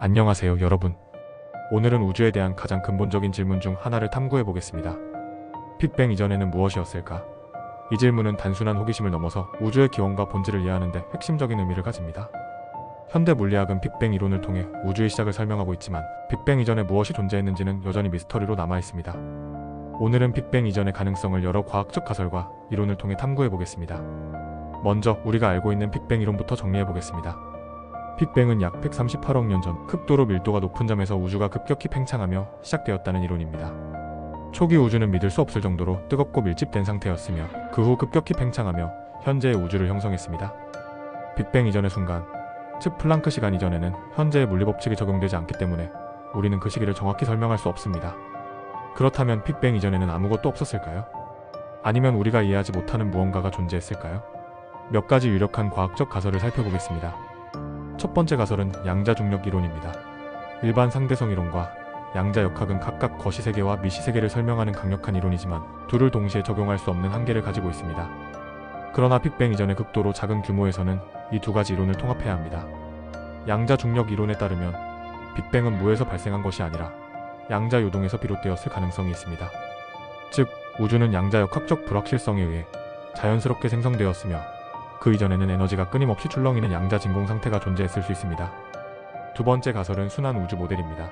안녕하세요, 여러분. 오늘은 우주에 대한 가장 근본적인 질문 중 하나를 탐구해 보겠습니다. 빅뱅 이전에는 무엇이었을까? 이 질문은 단순한 호기심을 넘어서 우주의 기원과 본질을 이해하는 데 핵심적인 의미를 가집니다. 현대 물리학은 빅뱅 이론을 통해 우주의 시작을 설명하고 있지만 빅뱅 이전에 무엇이 존재했는지는 여전히 미스터리로 남아 있습니다. 오늘은 빅뱅 이전의 가능성을 여러 과학적 가설과 이론을 통해 탐구해 보겠습니다. 먼저 우리가 알고 있는 빅뱅 이론부터 정리해 보겠습니다. 빅뱅은 약 138억 년 전 극도로 밀도가 높은 점에서 우주가 급격히 팽창하며 시작되었다는 이론입니다. 초기 우주는 믿을 수 없을 정도로 뜨겁고 밀집된 상태였으며 그 후 급격히 팽창하며 현재의 우주를 형성했습니다. 빅뱅 이전의 순간, 즉 플랑크 시간 이전에는 현재의 물리법칙이 적용되지 않기 때문에 우리는 그 시기를 정확히 설명할 수 없습니다. 그렇다면 빅뱅 이전에는 아무것도 없었을까요? 아니면 우리가 이해하지 못하는 무언가가 존재했을까요? 몇 가지 유력한 과학적 가설을 살펴보겠습니다. 첫 번째 가설은 양자중력 이론입니다. 일반 상대성 이론과 양자역학은 각각 거시세계와 미시세계를 설명하는 강력한 이론이지만 둘을 동시에 적용할 수 없는 한계를 가지고 있습니다. 그러나 빅뱅 이전의 극도로 작은 규모에서는 이 두 가지 이론을 통합해야 합니다. 양자중력 이론에 따르면 빅뱅은 무에서 발생한 것이 아니라 양자요동에서 비롯되었을 가능성이 있습니다. 즉, 우주는 양자역학적 불확실성에 의해 자연스럽게 생성되었으며 그 이전에는 에너지가 끊임없이 출렁이는 양자 진공 상태가 존재했을 수 있습니다. 두 번째 가설은 순환 우주 모델입니다.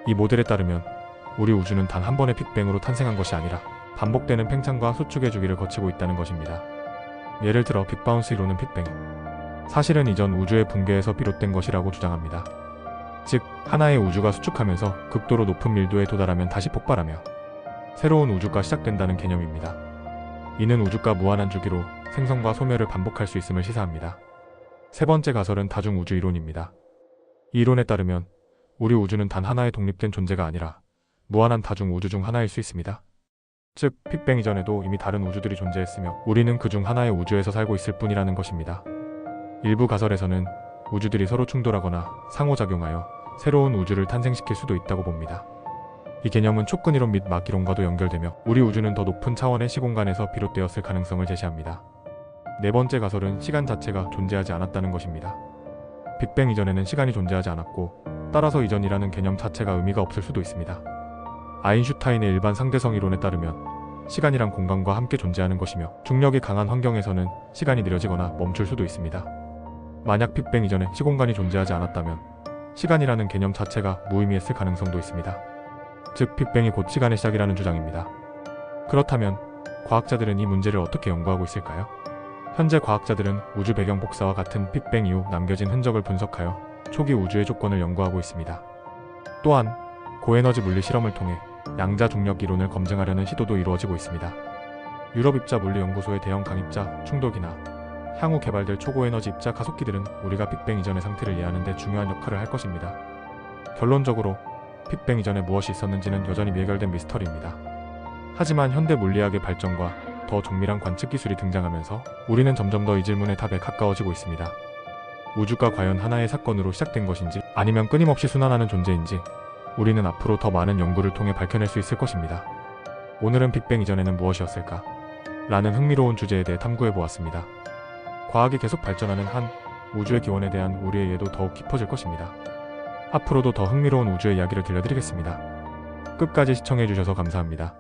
이 모델에 따르면 우리 우주는 단 한 번의 빅뱅으로 탄생한 것이 아니라 반복되는 팽창과 수축의 주기를 거치고 있다는 것입니다. 예를 들어 빅바운스 이론은 빅뱅, 사실은 이전 우주의 붕괴에서 비롯된 것이라고 주장합니다. 즉, 하나의 우주가 수축하면서 극도로 높은 밀도에 도달하면 다시 폭발하며 새로운 우주가 시작된다는 개념입니다. 이는 우주가 무한한 주기로 생성과 소멸을 반복할 수 있음을 시사합니다. 세 번째 가설은 다중우주 이론입니다. 이 이론에 따르면 우리 우주는 단 하나의 독립된 존재가 아니라 무한한 다중우주 중 하나일 수 있습니다. 즉, 빅뱅 이전에도 이미 다른 우주들이 존재했으며 우리는 그 중 하나의 우주에서 살고 있을 뿐이라는 것입니다. 일부 가설에서는 우주들이 서로 충돌하거나 상호작용하여 새로운 우주를 탄생시킬 수도 있다고 봅니다. 이 개념은 촉근 이론 및 막 이론과도 연결되며 우리 우주는 더 높은 차원의 시공간에서 비롯되었을 가능성을 제시합니다. 네 번째 가설은 시간 자체가 존재하지 않았다는 것입니다. 빅뱅 이전에는 시간이 존재하지 않았고 따라서 이전이라는 개념 자체가 의미가 없을 수도 있습니다. 아인슈타인의 일반 상대성 이론에 따르면 시간이란 공간과 함께 존재하는 것이며 중력이 강한 환경에서는 시간이 느려지거나 멈출 수도 있습니다. 만약 빅뱅 이전에 시공간이 존재하지 않았다면 시간이라는 개념 자체가 무의미했을 가능성도 있습니다. 즉, 빅뱅이 곧 시간의 시작이라는 주장입니다. 그렇다면 과학자들은 이 문제를 어떻게 연구하고 있을까요? 현재 과학자들은 우주 배경 복사와 같은 빅뱅 이후 남겨진 흔적을 분석하여 초기 우주의 조건을 연구하고 있습니다. 또한 고에너지 물리 실험을 통해 양자 중력 이론을 검증하려는 시도도 이루어지고 있습니다. 유럽 입자 물리 연구소의 대형 강입자 충돌기나 향후 개발될 초고에너지 입자 가속기들은 우리가 빅뱅 이전의 상태를 이해하는 데 중요한 역할을 할 것입니다. 결론적으로 빅뱅 이전에 무엇이 있었는지는 여전히 미해결된 미스터리입니다. 하지만 현대 물리학의 발전과 더 정밀한 관측 기술이 등장하면서 우리는 점점 더 이 질문의 답에 가까워지고 있습니다. 우주가 과연 하나의 사건으로 시작된 것인지 아니면 끊임없이 순환하는 존재인지 우리는 앞으로 더 많은 연구를 통해 밝혀낼 수 있을 것입니다. 오늘은 빅뱅 이전에는 무엇이었을까? 라는 흥미로운 주제에 대해 탐구해 보았습니다. 과학이 계속 발전하는 한 우주의 기원에 대한 우리의 이해도 더욱 깊어질 것입니다. 앞으로도 더 흥미로운 우주의 이야기를 들려드리겠습니다. 끝까지 시청해 주셔서 감사합니다.